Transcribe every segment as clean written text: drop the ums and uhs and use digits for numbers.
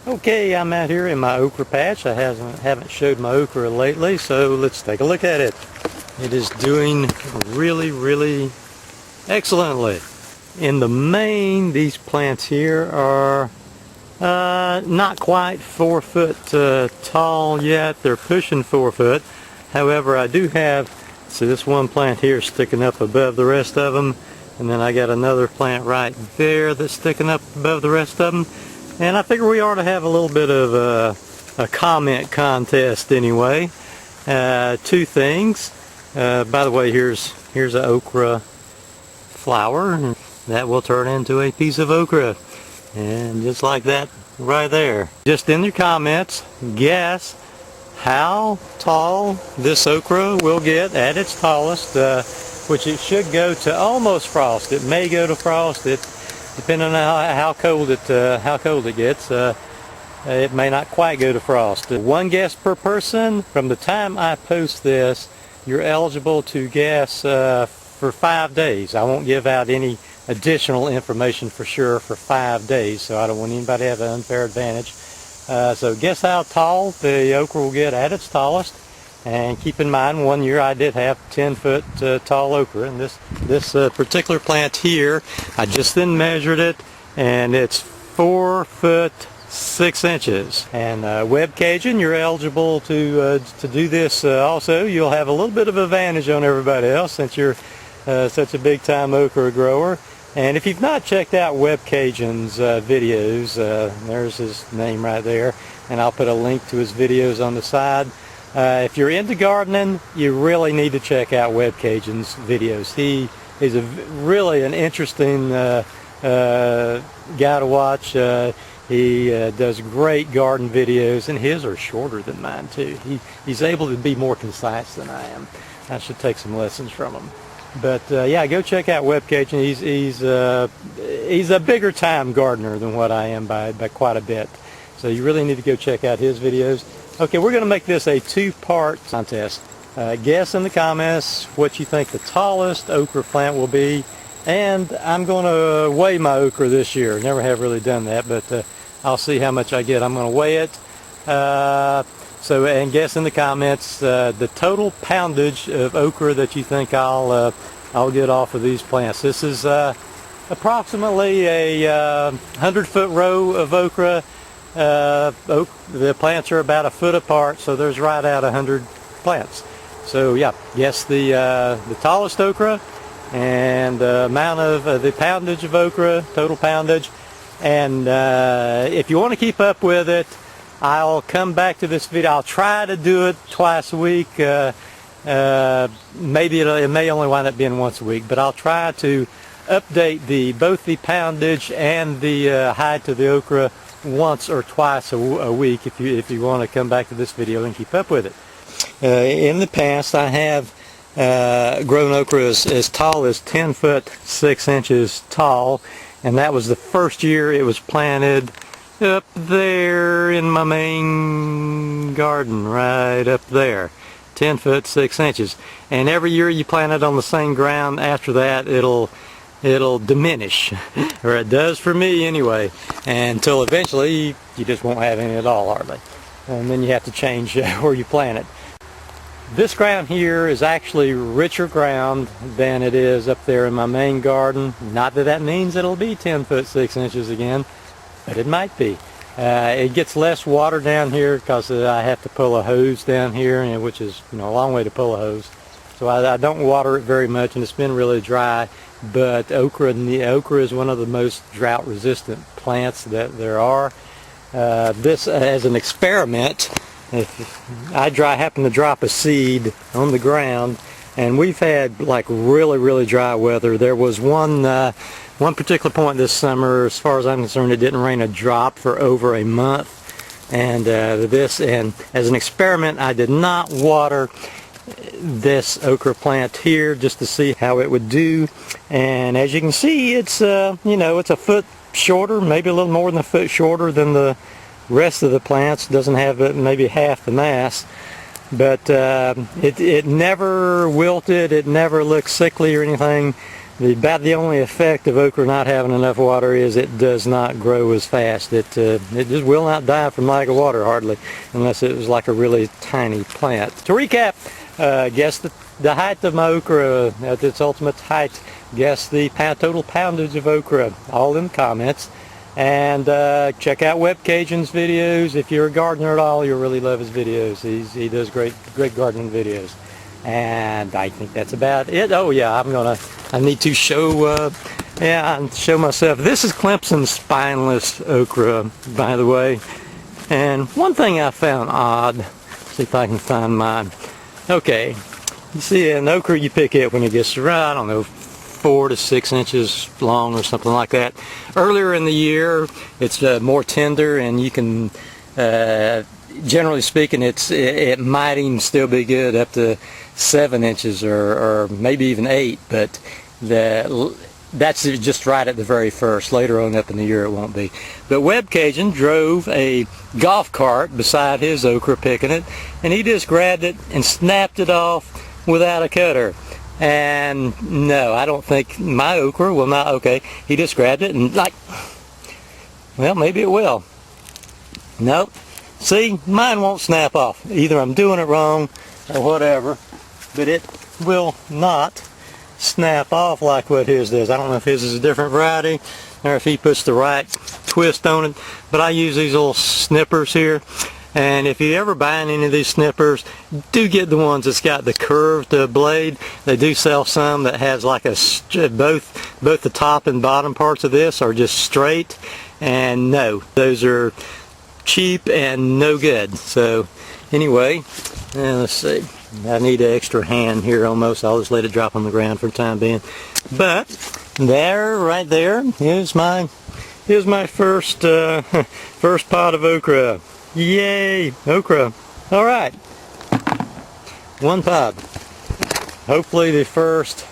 Okay, I'm out here in my okra patch. I haven't showed my okra lately, so let's take a look at it. It is doing really excellently. In the main, these plants here are not quite 4 foot tall yet. They're pushing 4 foot. However, I do have, see this one plant here sticking up above the rest of them, and then I got another plant right there that's sticking up above the rest of them. And I figure we ought to have a little bit of a comment contest anyway. 2 things. By the way, here's an okra flower. That will turn into a piece of okra. And just like that right there. Just in your comments, guess how tall this okra will get at its tallest, which it should go to almost frost. It may go to frost. Depending on how cold it gets, it may not quite go to frost. 1 guess per person. From the time I post this, you're eligible to guess for 5 days. I won't give out any additional information for sure for 5 days, so I don't want anybody to have an unfair advantage. So guess how tall the okra will get at its tallest. And keep in mind, 1 year I did have 10 foot tall okra, and this particular plant here, I just then measured it, and it's 4 foot 6 inches. And Webcajun, you're eligible to do this also. You'll have a little bit of advantage on everybody else since you're such a big time okra grower. And if you've not checked out Webcajun's videos, there's his name right there, and I'll put a link to his videos on the side. If you're into gardening, you really need to check out Webcajun's videos. He is really an interesting guy to watch. He does great garden videos, and his are shorter than mine too. He's able to be more concise than I am. I should take some lessons from him. But yeah, go check out Webcajun. He's a bigger time gardener than what I am by quite a bit. So you really need to go check out his videos. Okay, we're going to make this a 2-part contest. Guess in the comments what you think the tallest okra plant will be, and I'm going to weigh my okra this year. Never have really done that, but I'll see how much I get. I'm going to weigh it. And guess in the comments the total poundage of okra that you think I'll get off of these plants. This is approximately a 100-foot row of okra. The plants are about 1 foot apart, so there's right at 100 plants. So yeah, guess the tallest okra and the amount of the poundage of okra, total poundage. And if you want to keep up with it, I'll come back to this video. I'll try to do it twice a week. Maybe it may only wind up being once a week, but I'll try to update both the poundage and the height of the okra once or twice a week if you want to come back to this video and keep up with it. In the past, I have grown okra as tall as 10 foot 6 inches tall, and that was the first year it was planted up there in my main garden, right up there. 10 foot 6 inches. And every year you plant it on the same ground, after that it'll diminish, or it does for me anyway, until eventually you just won't have any at all hardly, and then you have to change where you plant it. This ground here is actually richer ground than it is up there in my main garden. Not that that means it'll be 10 foot 6 inches again, but it might be. It gets less water down here because I have to pull a hose down here, which is a long way to pull a hose. So I don't water it very much, and it's been really dry. But okra is one of the most drought resistant plants that there are. This as an experiment, I happen to drop a seed on the ground, and we've had like really dry weather. There was one particular point this summer, as far as I'm concerned, it didn't rain a drop for over a month. And and as an experiment, I did not water this okra plant here just to see how it would do. And as you can see, it's it's 1 foot shorter, maybe a little more than 1 foot shorter than the rest of the plants. Doesn't have maybe half the mass, but it never wilted, it never looked sickly or anything. About the only effect of okra not having enough water is it does not grow as fast. It just will not die from lack of water hardly, unless it was like a really tiny plant. To recap, guess the height of my okra at its ultimate height. Guess the total poundage of okra, all in the comments. And check out Webcajun's videos. If you're a gardener at all, you'll really love his videos. He does great gardening videos. And I think that's about it. Oh yeah, I need to show show myself. This is Clemson's spineless okra, by the way. And one thing I found odd, see if I can find mine. Okay, you see an okra, you pick it when it gets around, I don't know, 4 to 6 inches long or something like that. Earlier in the year, it's more tender, and you can, generally speaking, it might even still be good up to 7 inches or maybe even 8, but that's just right at the very first. Later on up in the year it won't be. But Webcajun drove a golf cart beside his okra picking it, and he just grabbed it and snapped it off without a cutter. And no, I don't think my okra will not. Okay, he just grabbed it and well, maybe it will. Nope. See, mine won't snap off. Either I'm doing it wrong or whatever, but it will not snap off like what his does. I don't know if his is a different variety or if he puts the right twist on it, but I use these little snippers here. And if you ever buy any of these snippers, do get the ones that's got the curved blade. They do sell some that has like both the top and bottom parts of this are just straight, and no, those are cheap and no good. So anyway, let's see, I need an extra hand here almost. I'll just let it drop on the ground for the time being. But there, right there, here's my first first pot of okra. Yay, okra. All right, one pod. Hopefully the first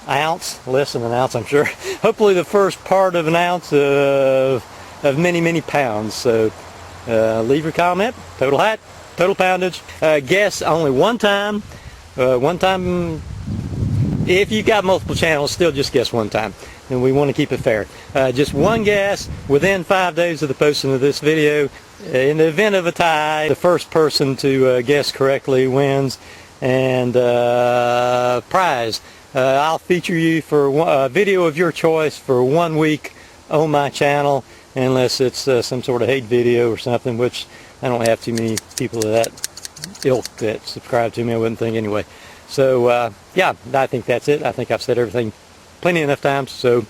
ounce, less than an ounce I'm sure, hopefully the first part of an ounce of many pounds. So leave your comment, total height, total poundage. Guess only one time. If you've got multiple channels, still just guess one time. And we want to keep it fair. Just one guess within 5 days of the posting of this video. In the event of a tie, the first person to guess correctly wins. And prize. I'll feature you for a video of your choice for 1 week on my channel, unless it's some sort of hate video or something, which I don't have too many people of that ilk that subscribe to me, I wouldn't think anyway. So yeah, I think that's it. I think I've said everything plenty enough times, so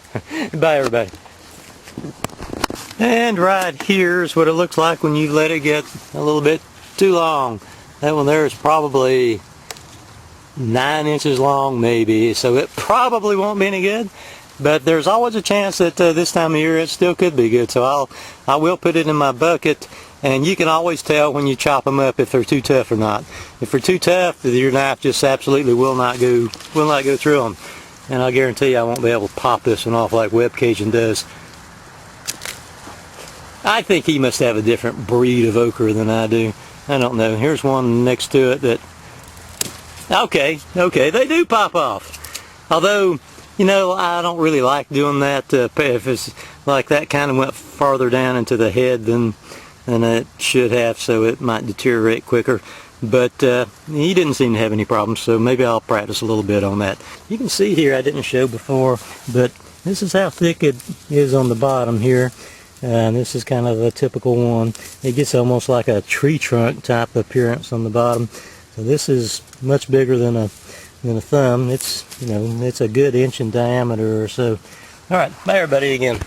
bye everybody. And right here's what it looks like when you let it get a little bit too long. That one there is probably 9 inches long maybe, so it probably won't be any good, but there's always a chance that this time of year it still could be good. So I will put it in my bucket, and you can always tell when you chop them up if they're too tough or not. If they're too tough, your knife just absolutely will not go through them. And I'll guarantee you I won't be able to pop this one off like Webcajun does. I think he must have a different breed of okra than I do. I don't know. Here's one next to it that, okay, they do pop off. Although, you know, I don't really like doing that. If it's like that kind of went farther down into the head than it should have, so it might deteriorate quicker. But he didn't seem to have any problems, so maybe I'll practice a little bit on that. You can see here, I didn't show before, but this is how thick it is on the bottom here. This is kind of a typical one. It gets almost like a tree trunk type appearance on the bottom. So this is much bigger than a thumb. It's, you know, it's a good inch in diameter or so. All right, bye everybody again.